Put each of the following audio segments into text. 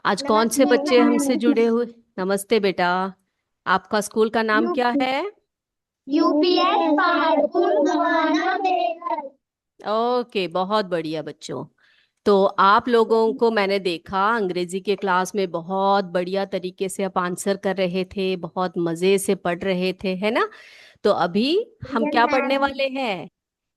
आज कौन से नमस्ते बच्चे हमसे मैम। जुड़े हुए? नमस्ते बेटा। आपका स्कूल का नाम यू क्या है? यूपीएस पहाड़पुर गोवाना बेगल। ओके, बहुत बढ़िया बच्चों। तो आप लोगों को मैंने देखा अंग्रेजी के क्लास में बहुत बढ़िया तरीके से आप आंसर कर रहे थे, बहुत मजे से पढ़ रहे थे, है ना? तो अभी हम यस क्या पढ़ने मैम। वाले हैं?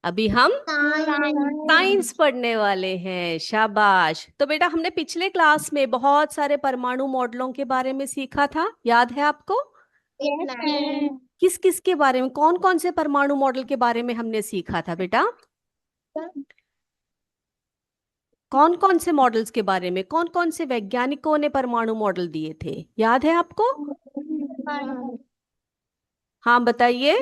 अभी हम साइंस साइंस। पढ़ने वाले हैं। शाबाश। तो बेटा, हमने पिछले क्लास में बहुत सारे परमाणु मॉडलों के बारे में सीखा था, याद है आपको? Yes ma'am. किस किस के बारे में, कौन कौन से परमाणु मॉडल के बारे में हमने सीखा था बेटा? कौन कौन से मॉडल्स के बारे में, कौन कौन से वैज्ञानिकों ने परमाणु मॉडल दिए थे, याद है आपको? हाँ, बताइए।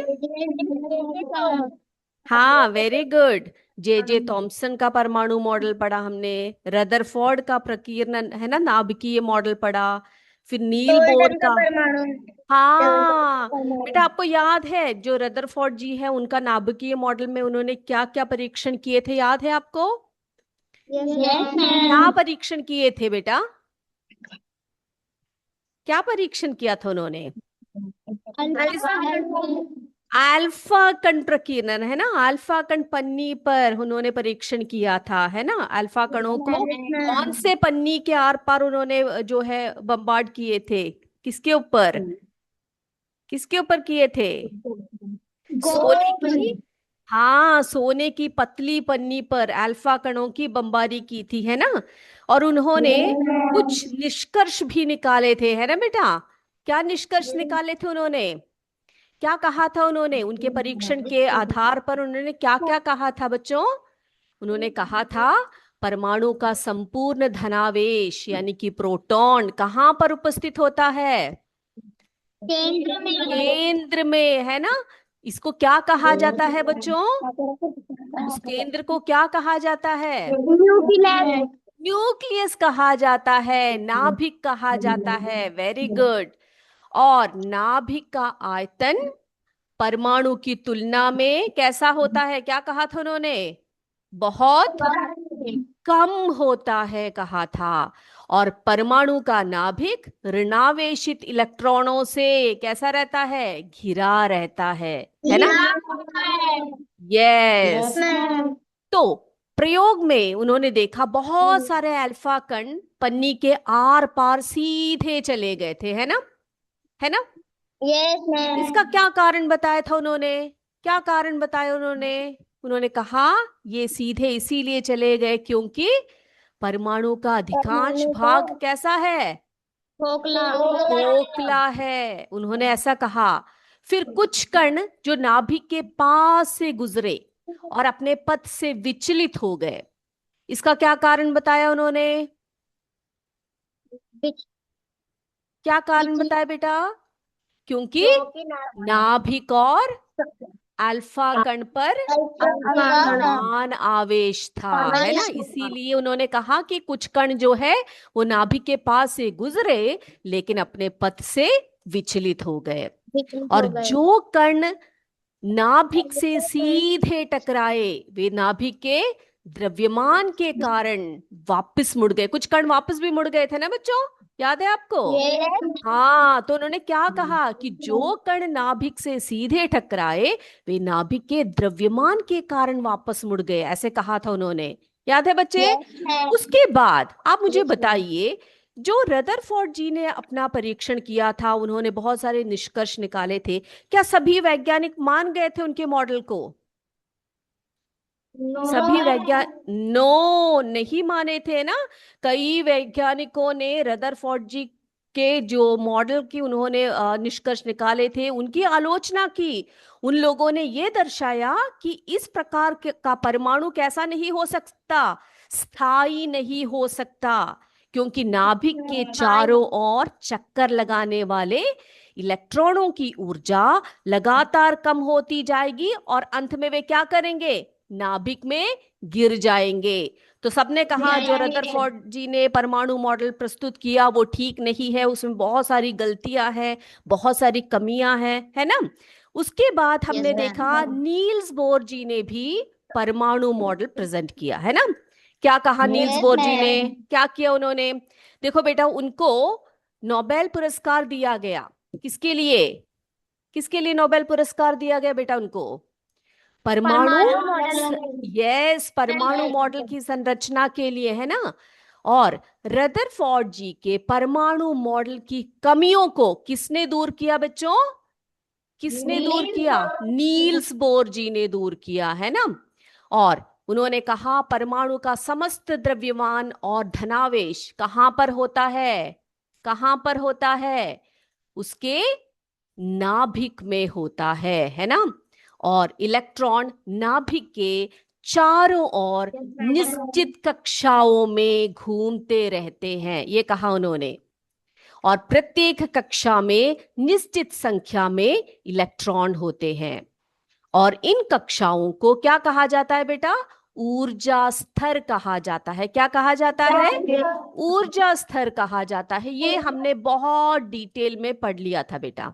हाँ, वेरी गुड। जे थॉमसन का परमाणु मॉडल पढ़ा हमने। रदरफोर्ड का प्रकीर्णन, है ना, नाभिकीय मॉडल पढ़ा। फिर नील बोर गोल्डन का का। परमाणु। हाँ बेटा, आपको याद है जो रदरफोर्ड जी है, उनका नाभिकीय मॉडल में उन्होंने क्या क्या परीक्षण किए थे, याद है आपको? यस क्या मैम। परीक्षण किए थे बेटा? क्या परीक्षण किया था उन्होंने? किस? अल्फा कण प्रकीर्णन, है ना, अल्फा कण पन्नी पर उन्होंने परीक्षण किया था, है ना? अल्फा कणों को कौन से पन्नी के आर पार उन्होंने जो है बम्बार्ड किए थे? किसके ऊपर? किसके ऊपर किए थे? सोने की। गोल्ड। हाँ, सोने की पतली पन्नी पर अल्फा कणों की बमबारी की थी, है ना? और उन्होंने कुछ निष्कर्ष भी निकाले थे, है ना बेटा? क्या निष्कर्ष निकाले थे उन्होंने? क्या कहा था उन्होंने उनके परीक्षण के आधार पर? उन्होंने क्या क्या कहा था बच्चों? उन्होंने कहा था परमाणु का संपूर्ण धनावेश यानी कि प्रोटॉन कहाँ पर उपस्थित होता है? केंद्र में। केंद्र में, है ना? इसको क्या कहा जाता है बच्चों? उस केंद्र को क्या कहा जाता है? न्यूक्लियस। न्यूक्लियस कहा जाता है, नाभिक कहा जाता है। Very good. और नाभिक का आयतन परमाणु की तुलना में कैसा होता है, क्या कहा था उन्होंने? बहुत कम होता है कहा था। और परमाणु का नाभिक ऋणावेशित इलेक्ट्रॉनों से कैसा रहता है? घिरा रहता है ना? यस। Yes ma'am. तो प्रयोग में उन्होंने देखा बहुत सारे अल्फा कण पन्नी के आर पार सीधे चले गए थे, है ना? है ना? यस इसका मैम। क्या कारण बताया था उन्होंने? क्या कारण बताया उन्होंने? उन्होंने कहा ये सीधे इसीलिए चले गए क्योंकि परमाणु का अधिकांश परमाणु का भाग कैसा है? खोखला। खोखला है, उन्होंने ऐसा कहा। फिर कुछ कण जो नाभिक के पास से गुजरे और अपने पथ से विचलित हो गए, इसका क्या कारण बताया उन्होंने? बिच- क्या कारण बिचली। बताया बेटा? क्योंकि क्योंकि नाभिक और अल्फा कण पर समान आवेश था, है ना? इसीलिए उन्होंने कहा कि कुछ कण जो है वो नाभिक के पास से गुजरे लेकिन अपने पथ से विचलित हो गए। विचलित और हो गए। जो कण नाभिक से सीधे टकराए वे नाभिक के द्रव्यमान के कारण वापस मुड़ गए। कुछ कण वापस भी मुड़ गए थे ना बच्चों, याद है आपको? यस। हाँ, तो उन्होंने क्या कहा कि जो कण नाभिक से सीधे टकराए वे नाभिक के द्रव्यमान के कारण वापस मुड़ गए, ऐसे कहा था उन्होंने। याद है बच्चे? Yes ma'am. उसके बाद आप मुझे यस मैम। बताइए, जो रदरफोर्ड जी ने अपना परीक्षण किया था, उन्होंने बहुत सारे निष्कर्ष निकाले थे, क्या सभी वैज्ञानिक मान गए थे उनके मॉडल को? सभी वैज्ञानिक नो नहीं माने थे ना। कई वैज्ञानिकों ने रदरफोर्ड जी के जो मॉडल की उन्होंने निष्कर्ष निकाले थे उनकी आलोचना की। उन लोगों ने ये दर्शाया कि इस प्रकार का परमाणु कैसा नहीं हो सकता, स्थायी नहीं हो सकता, क्योंकि नाभिक के चारों ओर चक्कर लगाने वाले इलेक्ट्रॉनों की ऊर्जा लगातार कम होती जाएगी और अंत में वे क्या करेंगे? नाभिक में गिर जाएंगे। तो सबने कहा जो रदरफोर्ड जी ने परमाणु मॉडल प्रस्तुत किया वो ठीक नहीं है, उसमें बहुत सारी गलतियां हैं, बहुत सारी कमियां हैं, है ना? उसके बाद यस हमने देखा मैम। नील्स बोर जी ने भी परमाणु मॉडल प्रेजेंट किया, है ना? क्या कहा नील्स यस बोर जी ने? मैम। क्या किया उन्होंने? देखो बेटा, उनको नोबेल पुरस्कार दिया गया। किसके लिए? किसके लिए नोबेल पुरस्कार दिया गया बेटा उनको? परमाणु परमाणु मॉडल। यस, परमाणु मॉडल की संरचना के लिए, है ना। और रदरफोर्ड जी के परमाणु मॉडल की कमियों को किसने दूर किया बच्चों? किसने दूर किया? नील्स बोर जी ने दूर किया, है ना। और उन्होंने कहा परमाणु का समस्त द्रव्यमान और धनावेश कहां पर होता है? कहां पर होता है? उसके नाभिक में होता है ना। और इलेक्ट्रॉन नाभिक के चारों ओर निश्चित कक्षाओं में घूमते रहते हैं, ये कहा उन्होंने। और प्रत्येक कक्षा में निश्चित संख्या में इलेक्ट्रॉन होते हैं। और इन कक्षाओं को क्या कहा जाता है बेटा? ऊर्जा स्तर कहा जाता है। क्या कहा जाता है? ऊर्जा स्तर कहा जाता है। ये हमने बहुत डिटेल में पढ़ लिया था बेटा,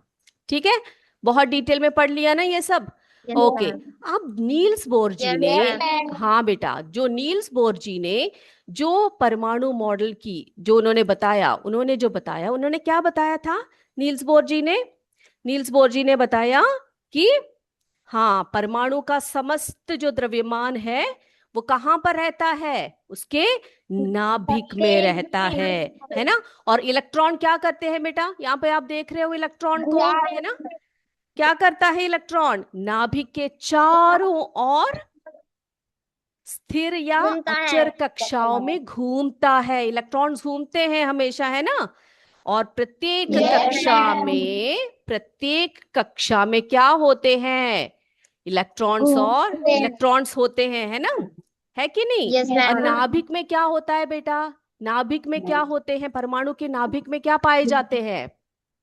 ठीक है। बहुत डिटेल में पढ़ लिया ना ये सब। ओके। अब नील्स बोर जी ने, हाँ बेटा, जो नील्स बोर जी ने जो परमाणु मॉडल की जो उन्होंने बताया, उन्होंने क्या बताया था? नील्स बोर जी ने, बताया कि हाँ, परमाणु का समस्त जो द्रव्यमान है वो कहां पर रहता है? उसके नाभिक में रहता है ना। और इलेक्ट्रॉन क्या करते हैं बेटा? यहाँ पे आप देख रहे हो इलेक्ट्रॉन को, है ना। क्या करता है इलेक्ट्रॉन? नाभिक के चारों ओर स्थिर या घूमता अचर है। कक्षाओं में घूमता है। इलेक्ट्रॉन्स घूमते हैं हमेशा, है ना। और प्रत्येक कक्षा में क्या होते हैं? इलेक्ट्रॉन्स होते हैं, है ना। है कि नहीं? यस और मैम। नाभिक में क्या होता है बेटा? नाभिक में क्या होते हैं? परमाणु के नाभिक में क्या पाए जाते हैं?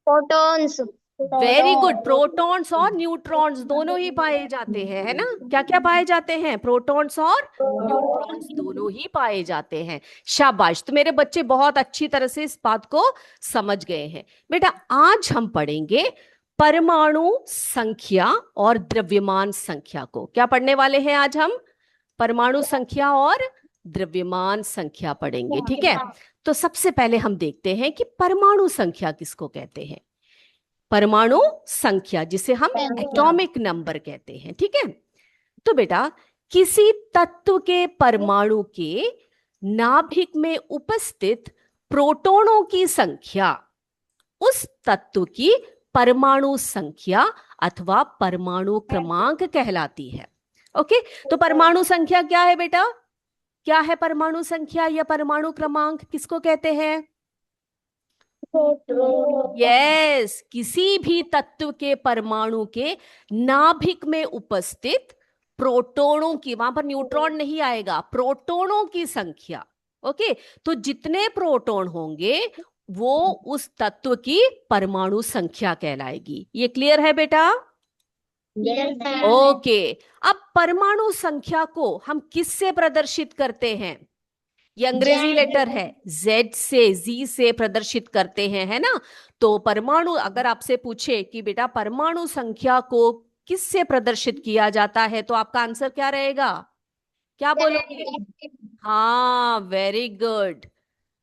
फोटॉन्स। वेरी गुड, प्रोटॉन्स और न्यूट्रॉन्स दोनों ही पाए जाते हैं, है ना। क्या क्या पाए जाते हैं? प्रोटॉन्स और न्यूट्रॉन्स दोनों ही पाए जाते हैं। शाबाश, तो मेरे बच्चे बहुत अच्छी तरह से इस बात को समझ गए हैं। बेटा, आज हम पढ़ेंगे परमाणु संख्या और द्रव्यमान संख्या को। क्या पढ़ने वाले हैं आज हम? परमाणु संख्या और द्रव्यमान संख्या पढ़ेंगे, ठीक है। तो सबसे पहले हम देखते हैं कि परमाणु संख्या किसको कहते हैं। परमाणु संख्या, जिसे हम एटॉमिक नंबर कहते हैं, ठीक है। तो बेटा, किसी तत्व के परमाणु के नाभिक में उपस्थित प्रोटॉनों की संख्या उस तत्व की परमाणु संख्या अथवा परमाणु क्रमांक कहलाती है। ओके। तो परमाणु संख्या क्या है बेटा? क्या है परमाणु संख्या या परमाणु क्रमांक? किसको कहते हैं? यस, किसी भी तत्व के परमाणु के नाभिक में उपस्थित प्रोटॉनों की, वहां पर न्यूट्रॉन नहीं आएगा, प्रोटॉनों की संख्या। ओके। तो जितने प्रोटॉन होंगे वो उस तत्व की परमाणु संख्या कहलाएगी। ये क्लियर है बेटा? ओके। अब परमाणु संख्या को हम किससे प्रदर्शित करते हैं? ये अंग्रेजी लेटर है, Z से, Z से प्रदर्शित करते हैं, है ना। तो परमाणु, अगर आपसे पूछे कि बेटा परमाणु संख्या को किससे प्रदर्शित किया जाता है, तो आपका आंसर क्या रहेगा? क्या बोलोगे? हाँ, वेरी गुड।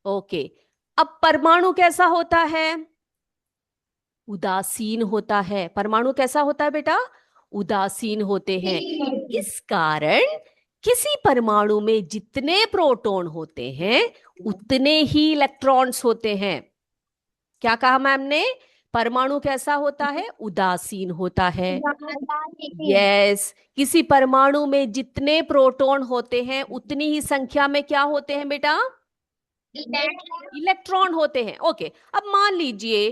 ओके। अब परमाणु कैसा होता है? उदासीन होता है। परमाणु कैसा होता है बेटा? उदासीन होते हैं। इस कारण किसी परमाणु में जितने प्रोटॉन होते हैं उतने ही इलेक्ट्रॉन्स होते हैं। क्या कहा मैम ने? परमाणु कैसा होता है? उदासीन होता है। यस, किसी परमाणु में जितने प्रोटॉन होते हैं उतनी ही संख्या में क्या होते हैं बेटा? इलेक्ट्रॉन होते हैं। ओके। अब मान लीजिए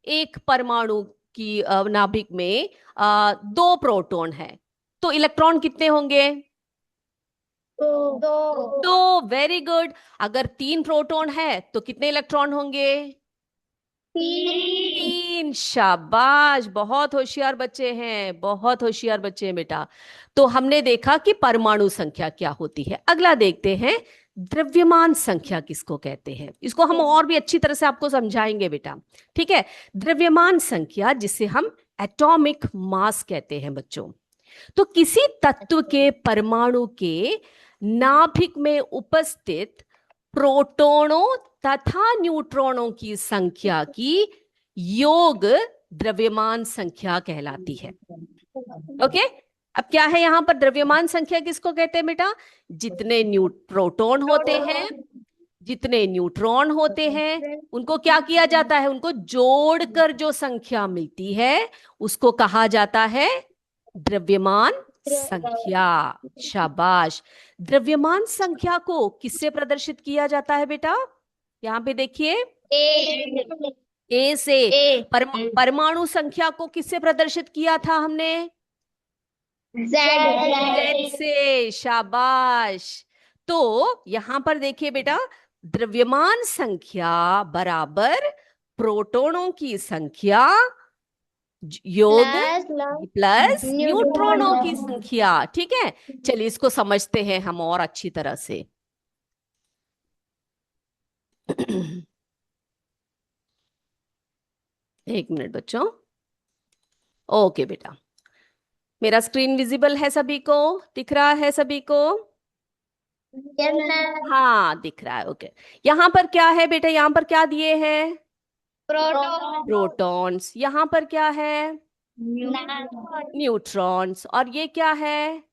एक परमाणु की नाभिक में दो प्रोटॉन है, तो इलेक्ट्रॉन कितने होंगे? दो। Very good. अगर तीन प्रोटॉन है तो कितने इलेक्ट्रॉन होंगे? तीन। शाबाश, बहुत होशियार बच्चे हैं, बहुत होशियार बच्चे हैं बेटा। तो हमने देखा कि परमाणु संख्या क्या होती है। अगला देखते हैं, द्रव्यमान संख्या किसको कहते हैं। इसको हम और भी अच्छी तरह से आपको समझाएंगे बेटा, ठीक है। द्रव्यमान संख्या, जिसे हम एटॉमिक मास कहते हैं बच्चों। तो किसी तत्व के परमाणु के नाभिक में उपस्थित प्रोटॉनों तथा न्यूट्रॉनों की संख्या की योग द्रव्यमान संख्या कहलाती है। ओके, अब क्या है यहाँ पर द्रव्यमान संख्या किसको कहते हैं बेटा? जितने प्रोटॉन होते हैं, जितने न्यूट्रॉन होते हैं, उनको क्या किया जाता है? उनको जोड़कर जो संख्या मिलती है उसको कहा जाता है द्रव्यमान संख्या। शाबाश। द्रव्यमान संख्या को किससे प्रदर्शित किया जाता है बेटा? यहाँ पे देखिए, ए से। परमाणु संख्या को किससे प्रदर्शित किया था हमने? जेड से। शाबाश। तो यहां पर देखिए बेटा, द्रव्यमान संख्या बराबर प्रोटॉनों की संख्या योग प्लस न्यूट्रॉनों की संख्या। ठीक है, चलिए इसको समझते हैं हम और अच्छी तरह से। एक मिनट बच्चों। ओके बेटा, मेरा स्क्रीन विजिबल है सभी को? दिख रहा है सभी को? हाँ दिख रहा है। ओके, यहाँ पर क्या है बेटा? यहाँ पर क्या दिए हैं? प्रोटॉन्स। यहाँ पर क्या है? न्यूट्रॉन्स। और ये क्या है?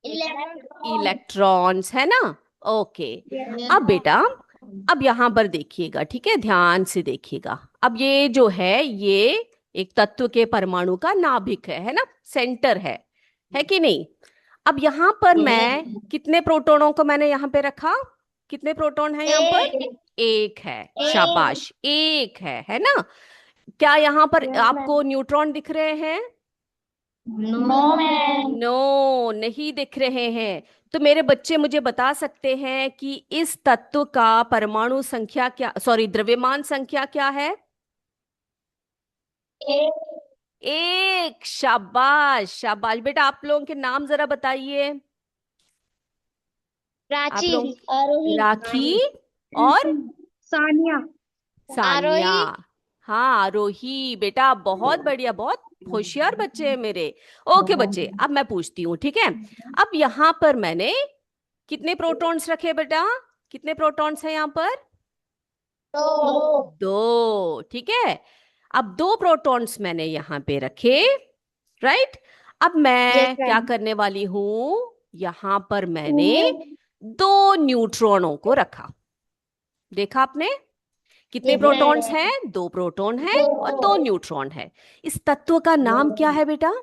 इलेक्ट्रॉन्स, है ना? ओके। अब बेटा, अब यहाँ पर देखिएगा, ठीक है, ध्यान से देखिएगा। अब ये जो है, ये एक तत्व के परमाणु का नाभिक है ना? सेंटर है कि नहीं? अब यहाँ पर मैं कितने प्रोटॉनों को मैंने यहाँ पे रखा? कितने प्रोटॉन है यहाँ पर? एक है। शाबाश, एक है ना? क्या यहाँ पर आपको न्यूट्रॉन दिख रहे हैं? नो, नहीं दिख रहे हैं। तो मेरे बच्चे मुझे बता सकते हैं कि इस तत्व का परमाणु संख्या क्या, सॉरी, द्रव्यमान संख्या क्या है? एक। शाबाश शाबाश बेटा। आप लोगों के नाम जरा बताइए। आप प्राची, लोग? आरोही, राखी और सानिया, सानिया। आरोही। हाँ, आरोही। बेटा बहुत बढ़िया, बहुत होशियार बच्चे हैं मेरे। ओके बच्चे, अब मैं पूछती हूँ, ठीक है? अब यहाँ पर मैंने कितने प्रोटॉन्स रखे बेटा? कितने प्रोटॉन्स हैं यहाँ पर? दो। ठीक है, अब दो प्रोटॉन्स मैंने यहाँ पे रखे, राइट? अब यस मैं क्या मैम। करने वाली हूं? यहाँ पर मैंने दो न्यूट्रॉनों को रखा। देखा आपने? कितने प्रोटॉन्स हैं? दो प्रोटॉन है और दो न्यूट्रॉन है। इस तत्व का नाम क्या है बेटा?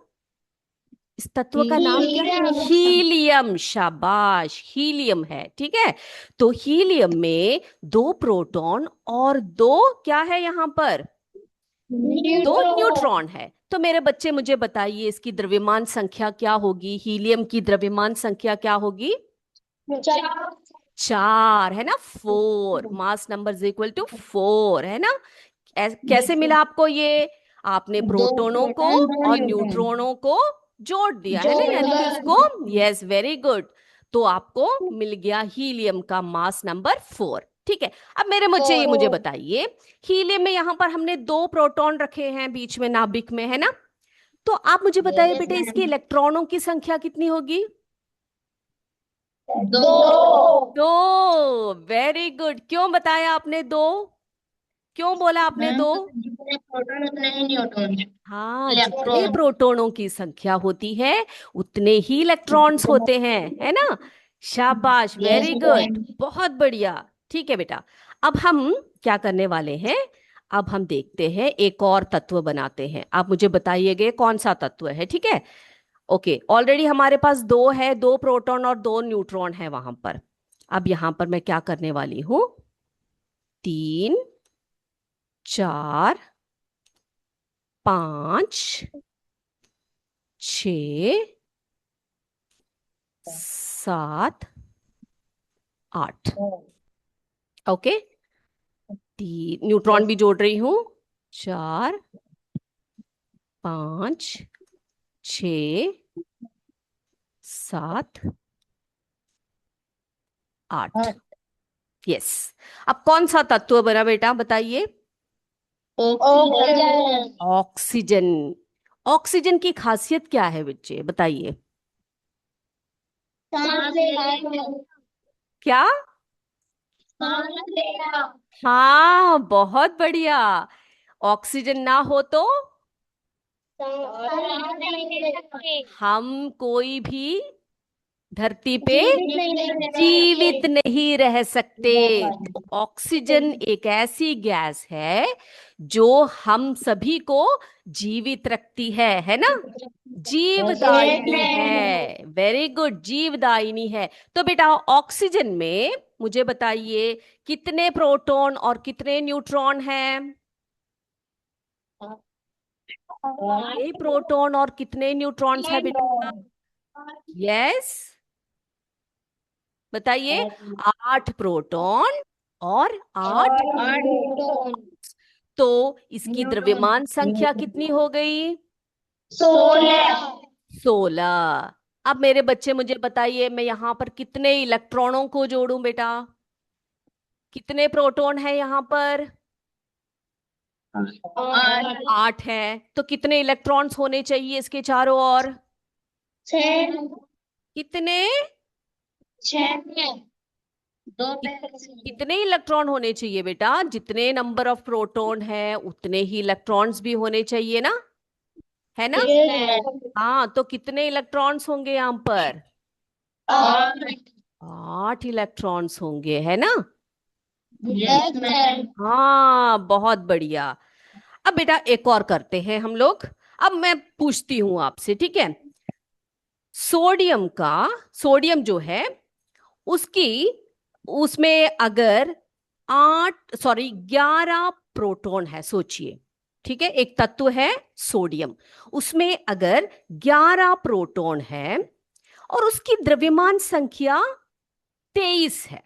इस तत्व का नाम क्या है? हीलियम। शाबाश, हीलियम है। ठीक है, तो हीलियम में दो प्रोटॉन और दो क्या है यहाँ पर? दो न्यूट्रॉन है। तो मेरे बच्चे मुझे बताइए, इसकी द्रव्यमान संख्या क्या होगी? हीलियम की द्रव्यमान संख्या क्या होगी? चार, है ना? 4। Mass number is equal to 4, है ना? कैसे मिला आपको ये? आपने प्रोटॉनों को और न्यूट्रॉनों को जोड़ दिया, है ना, यानी कि उसको। Yes, very good. तो आपको मिल गया हीलियम का मास नंबर 4। ठीक है, अब मेरे बच्चे ये मुझे बताइए, हीलियम में यहां पर हमने दो प्रोटॉन रखे हैं बीच में, नाभिक में, है ना? तो आप मुझे बताइए बेटे, इसके इलेक्ट्रॉनों की संख्या कितनी होगी? दो। Very good. क्यों बताया आपने दो? क्यों बोला आपने दो? जितने प्रोटॉन उतने ही न्यूट्रॉन। हाँ, जितने प्रोटॉनों की संख्या होती है उतने ही इलेक्ट्रॉन्स होते हैं, है ना? शाबाश, वेरी गुड, बहुत बढ़िया। ठीक है बेटा, अब हम क्या करने वाले हैं? अब हम देखते हैं, एक और तत्व बनाते हैं। आप मुझे बताइएगा कौन सा तत्व है, ठीक है? ओके, ऑलरेडी हमारे पास दो है, दो प्रोटॉन और दो न्यूट्रॉन है वहां पर। अब यहां पर मैं क्या करने वाली हूं? 3, 4, 5, 6, 7, 8। ओके, न्यूट्रॉन भी जोड़ रही हूं। 4, 5, 6, 7, 8। यस। अब कौन सा तत्व बना बेटा, बताइए? ऑक्सीजन। ऑक्सीजन की खासियत क्या है बच्चे, बताइए? क्या? हाँ, बहुत बढ़िया। ऑक्सीजन ना हो तो हम कोई भी धरती पे जीवित नहीं रह जीवित सकते। नहीं रह सकते। तो ऑक्सीजन एक ऐसी गैस है जो हम सभी को जीवित रखती है ना। जीवदायिनी है। वेरी गुड, जीवदायिनी है। तो बेटा ऑक्सीजन में मुझे बताइए कितने प्रोटॉन और कितने न्यूट्रॉन हैं। कितने प्रोटॉन और कितने न्यूट्रॉन्स है बेटा? यस, बताइए। 8 प्रोटॉन और 8। तो इसकी द्रव्यमान संख्या कितनी हो गई? 16। अब मेरे बच्चे मुझे बताइए, मैं यहां पर कितने इलेक्ट्रॉनों को जोड़ूं बेटा? कितने प्रोटॉन है यहां पर? 8 है। तो कितने इलेक्ट्रॉन्स होने चाहिए इसके चारों ओर? कितने? कितने इलेक्ट्रॉन होने चाहिए बेटा? जितने नंबर ऑफ प्रोटॉन है उतने ही इलेक्ट्रॉन्स भी होने चाहिए ना, है ना। हाँ, तो कितने इलेक्ट्रॉन्स होंगे यहाँ पर? 8 इलेक्ट्रॉन्स होंगे, है ना। हाँ, बहुत बढ़िया। अब बेटा एक और करते हैं हम लोग। अब मैं पूछती हूं आपसे, ठीक है। सोडियम का, सोडियम जो है उसकी, उसमें अगर 11 प्रोटॉन है, सोचिए। ठीक है, एक तत्व है सोडियम, उसमें अगर 11 प्रोटॉन है और उसकी द्रव्यमान संख्या 23 है।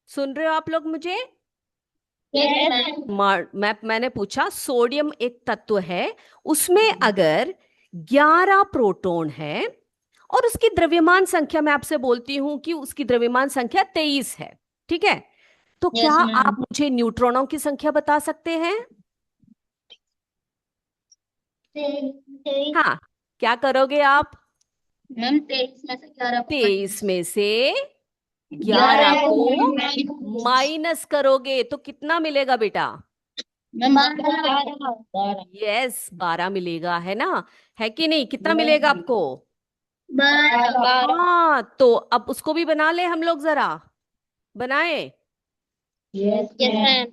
सुन रहे हो आप लोग मुझे? मैंने पूछा, सोडियम एक तत्व है, उसमें अगर 11 प्रोटॉन है और उसकी द्रव्यमान संख्या, मैं आपसे बोलती हूं कि उसकी द्रव्यमान संख्या 23 है, ठीक है। तो क्या यस मैम। आप मुझे न्यूट्रॉनों की संख्या बता सकते हैं? हाँ, क्या करोगे आप? मैम 23 में से 11 को 23 में से 11 11 को को माइनस करोगे तो कितना मिलेगा बेटा? मैम यस, 12 मिलेगा, है ना। है कि नहीं? कितना मिलेगा आपको? 12। हाँ, तो अब उसको भी बना ले हम लोग, जरा बनाए। Yes ma'am.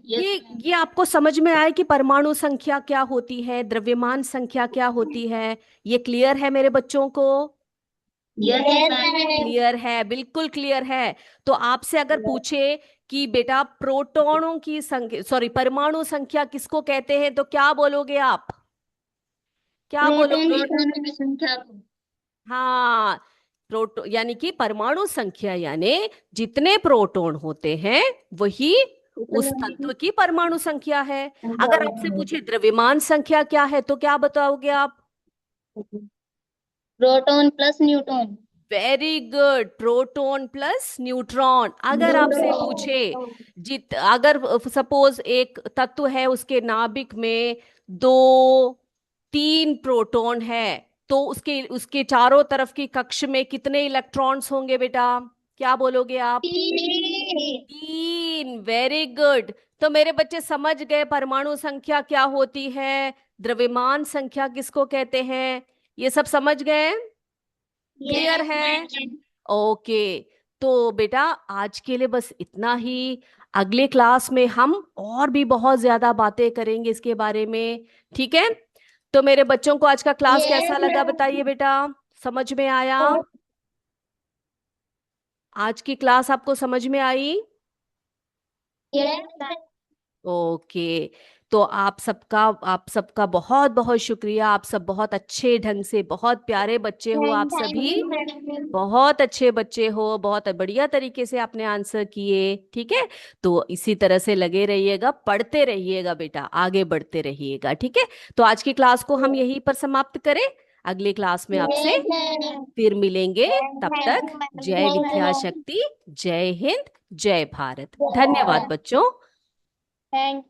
ये आपको समझ में आए कि परमाणु संख्या क्या होती है, द्रव्यमान संख्या क्या होती है? ये क्लियर है मेरे बच्चों को? Yes ma'am. क्लियर है, बिल्कुल क्लियर है। तो आपसे अगर पूछे कि बेटा प्रोटॉनों की संख्या, सॉरी, परमाणु संख्या किसको कहते हैं, तो क्या बोलोगे आप? क्या प्रोटॉन बोलोगे? प्रोटॉन की संख्या को। हाँ, प्रोटो यानी कि परमाणु संख्या, यानी जितने प्रोटॉन होते हैं वही उस तत्व की परमाणु संख्या है। अगर आपसे पूछे द्रव्यमान संख्या क्या है, तो क्या बताओगे आप? Proton plus neutron. Very good, proton plus neutron. अगर आपसे पूछे, अगर सपोज एक तत्व है, उसके नाभिक में 2 3 प्रोटॉन है, तो उसके उसके चारों तरफ की कक्ष में कितने इलेक्ट्रॉन्स होंगे बेटा? क्या बोलोगे आप? 3। Very good. तो मेरे बच्चे समझ गए परमाणु संख्या क्या होती है, द्रव्यमान संख्या किसको कहते हैं, ये सब समझ गए? क्लियर यस है? मैम। ओके। तो बेटा आज के लिए बस इतना ही। अगले क्लास में हम और भी बहुत ज्यादा बातें करेंगे इसके बारे में, ठीक है। तो मेरे बच्चों को आज का क्लास कैसा यस लगा बताइए मैम। बेटा? समझ में आया? आज की क्लास आपको समझ में आई? Yes okay. तो आप सबका बहुत बहुत शुक्रिया। आप सब बहुत अच्छे ढंग से, बहुत प्यारे बच्चे हो आप थैंक सभी। You ma'am. बहुत अच्छे बच्चे हो, बहुत बढ़िया तरीके से आपने आंसर किए, ठीक है। तो इसी तरह से लगे रहिएगा, पढ़ते रहिएगा बेटा, आगे बढ़ते रहिएगा, ठीक है। तो आज की क्लास को हम यहीं पर समाप्त करें। अगली क्लास में आपसे यस मैम। फिर मिलेंगे। तब तक जय थैंक विद्या यू। शक्ति, जय हिंद, जय भारत। धन्यवाद बच्चों। थैंक